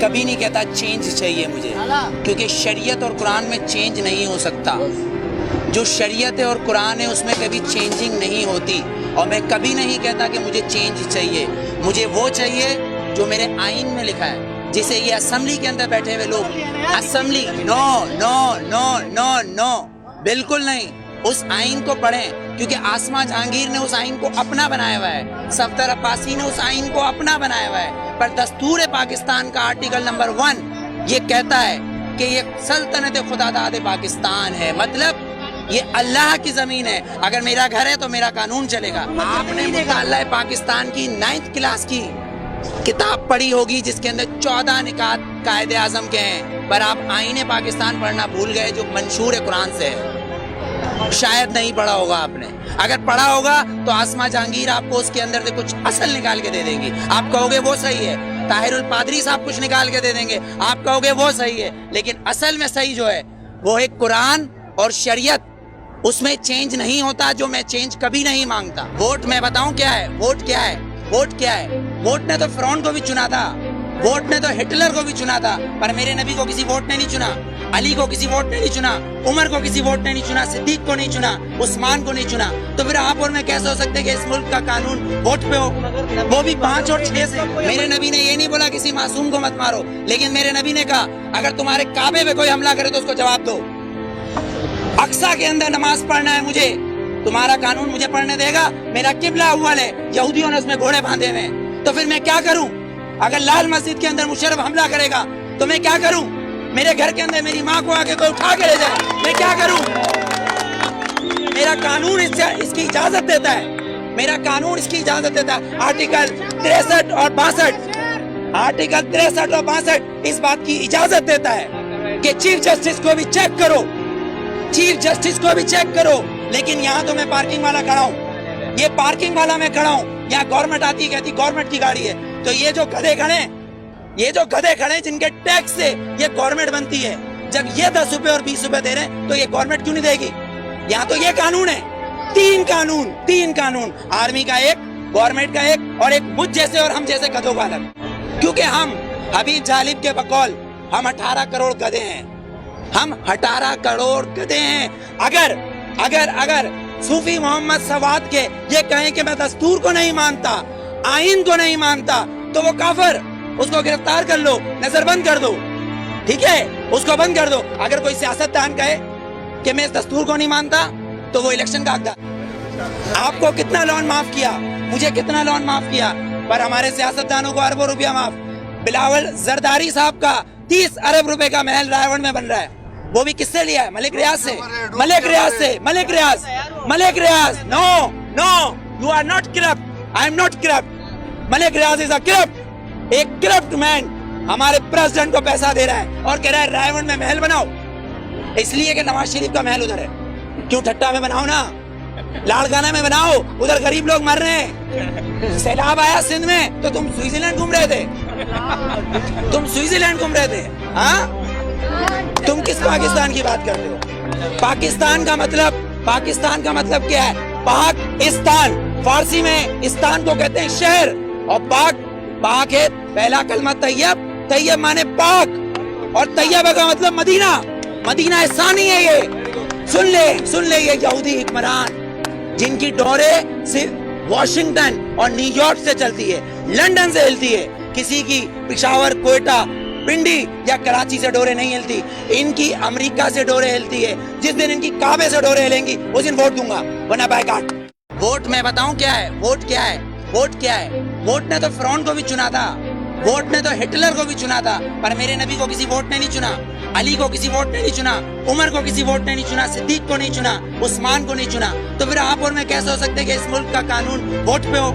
کبھی نہیں کہتا چینج چاہیے مجھے، کیونکہ شریعت اور قرآن میں چینج نہیں ہو سکتا. جو شریعت ہے اور قرآن ہے اس میں کبھی چینجنگ نہیں ہوتی. اور میں کبھی نہیں کہتا کہ مجھے چینج چاہیے. مجھے وہ چاہیے جو میرے آئین میں لکھا ہے، جسے یہ اسمبلی کے اندر بیٹھے ہوئے لوگ اسمبلی نو نو نو نو نو بالکل نہیں. اس آئین کو پڑھیں، کیونکہ آسما جہانگیر نے اس آئین کو اپنا بنایا ہوا ہے، صفدر عباسی نے اس آئین کو اپنا بنایا ہوا ہے. پر دستور پاکستان کا آرٹیکل نمبر 1 یہ کہتا ہے کہ یہ سلطنت خداداد پاکستان ہے، مطلب یہ اللہ کی زمین ہے. اگر میرا گھر ہے تو میرا قانون چلے گا. آپ نے مطالعہ پاکستان کی 9th کلاس کی کتاب پڑھی ہوگی جس کے اندر 14 نکات قائد اعظم کے ہیں، پر آپ آئین پاکستان پڑھنا بھول گئے جو منشور قرآن سے ہے. شاید نہیں پڑھا ہوگا آپ نے. اگر پڑھا ہوگا تو آسما جہانگیر آپ کو اس کے اندر سے کچھ اصل نکال کے دے دیں گی. آپ کہو گے وہ صحیح ہے. طاہر الپادری صاحب کچھ نکال کے دے دیں گے، آپ کہو گے وہ صحیح ہے. لیکن اصل میں صحیح جو ہے وہ ایک قرآن اور شریعت، اس میں چینج نہیں ہوتا. جو میں چینج کبھی نہیں مانگتا. ووٹ میں بتاؤں کیا ہے؟ ووٹ کیا ہے؟ ووٹ کیا ہے؟ ووٹ نے تو فرعون کو بھی چنا تھا، ووٹ نے تو ہٹلر کو بھی چنا تھا، پر میرے نبی کو کسی ووٹ نے نہیں چنا، علی کو کسی ووٹ نے نہیں چنا، عمر کو کسی ووٹ نے نہیں چنا، صدیق کو نہیں چنا، عثمان کو نہیں چنا. تو پھر آپ اور میں کیسے ہو سکتے کہ اس ملک کا قانون ووٹ پہ ہو، وہ بھی 5 اور 6 سے؟ میرے نبی نے یہ نہیں بولا کسی معصوم کو مت مارو، لیکن میرے نبی نے کہا اگر تمہارے کعبے پہ کوئی حملہ کرے تو اس کو جواب دو. اقصیٰ کے اندر نماز پڑھنا ہے مجھے، تمہارا قانون مجھے پڑھنے دے گا؟ میرا قبلہ اول ہے، یہودیوں نے اس میں گھوڑے باندھے ہوئے ہیں، تو پھر میں کیا کروں؟ اگر لال مسجد کے اندر مشرف حملہ کرے گا تو میں کیا کروں؟ میرے گھر کے اندر میری ماں کو آگے کوئی اٹھا کے لے جائے، میں کیا کروں؟ میرا قانون اس کی اجازت دیتا ہے، میرا قانون اس کی اجازت دیتا ہے. آرٹیکل 63 اور 62، آرٹیکل 63 اور 62 اس بات کی اجازت دیتا ہے کہ چیف جسٹس کو بھی چیک کرو، چیف جسٹس کو بھی چیک کرو. لیکن یہاں تو میں پارکنگ والا کھڑا ہوں، یہ پارکنگ والا میں کھڑا ہوں، یہاں گورنمنٹ آتی کہتی گورنمنٹ کی گاڑی ہے. تو یہ جو گدھے کھڑے ہیں، یہ جو گدھے کھڑے ہیں جن کے ٹیکس سے یہ گورنمنٹ بنتی ہے، جب یہ 10 روپے اور 20 روپے دے رہے ہیں تو یہ گورنمنٹ کیوں نہیں دے گی؟ یہاں تو یہ قانون ہے. 3 قانون، آرمی کا ایک، گورنمنٹ کا ایک، اور ایک مجھ جیسے اور ہم جیسے گدھوں کا الگ. کیونکہ ہم حبیب جالب کے بقول ہم 18 کروڑ گدھے ہیں، ہم 18 کروڑ گدھے ہیں. اگر صوفی محمد سواد کے یہ کہیں کہ میں دستور کو نہیں مانتا، آئین کو نہیں مانتا، تو وہ کافر، اس کو گرفتار کر لو، نظر بند کر دو، ٹھیک ہے، اس کو بند کر دو. اگر کوئی سیاستدان کہے کہ میں اس دستور کو نہیں مانتا تو وہ الیکشن کا حقدار. آپ کو کتنا لون معاف کیا، مجھے کتنا لون معاف کیا، پر ہمارے سیاستدانوں کو اربوں روپیہ معاف. بلاول زرداری صاحب کا 30 ارب روپے کا محل رائے گڑھ میں بن رہا ہے، وہ بھی کس سے لیا ہے؟ ملک ریاض سے. Malik Riaz no you are not corrupt, I am not corrupt. Malik Riaz is a corrupt. ایک کرپٹ مین ہمارے پریزیڈنٹ کو پیسہ دے رہا ہے اور کہہ رہا ہے رائے گڑھ میں محل بناؤ، اس لیے کہ نواز شریف کا محل ادھر ہے. کیوں ٹھٹا میں بناؤ نا، لاڑکانہ میں بناؤ، ادھر غریب لوگ مر رہے ہیں. سیلاب آیا سندھ میں تو تم سوئٹزرلینڈ گھوم رہے تھے، ہاں؟ تم کس پاکستان کی بات کرتے ہو؟ پاکستان کا مطلب کیا ہے؟ پاکستان، فارسی میں استان کو کہتے ہیں شہر، اور پاک ہے پہلا کلمہ طیب مانے پاک، اور طیبہ کا مطلب مدینہ ثانی ہے. یہ سن لے یہ یہودی حکمران جن کی ڈوریں صرف واشنگٹن اور نیو یارک سے چلتی ہے، لندن سے ہلتی ہے، کسی کی پشاور، کوئٹہ، پنڈی یا کراچی سے ڈورے نہیں ہلتی، ان کی امریکہ سے ڈورے ہلتی ہے. جس دن ان کی کعبے سے ڈورے ہلیں گی اس دن ووٹ دوں گا، ورنہ بائیکاٹ. ووٹ میں بتاؤں کیا ہے؟ ووٹ کیا ہے؟ ووٹ نے تو فرعون کو بھی چنا تھا، ووٹ نے تو ہٹلر کو بھی چنا تھا، پر میرے نبی کو کسی ووٹ نے نہیں چنا، علی کو کسی ووٹ نے نہیں چنا، عمر کو کسی ووٹ نے نہیں چنا، صدیق کو نہیں چنا، عثمان کو نہیں چنا. تو پھر آپ اور میں کیسے ہو سکتے کہ اس ملک کا قانون ووٹ پہ ہو؟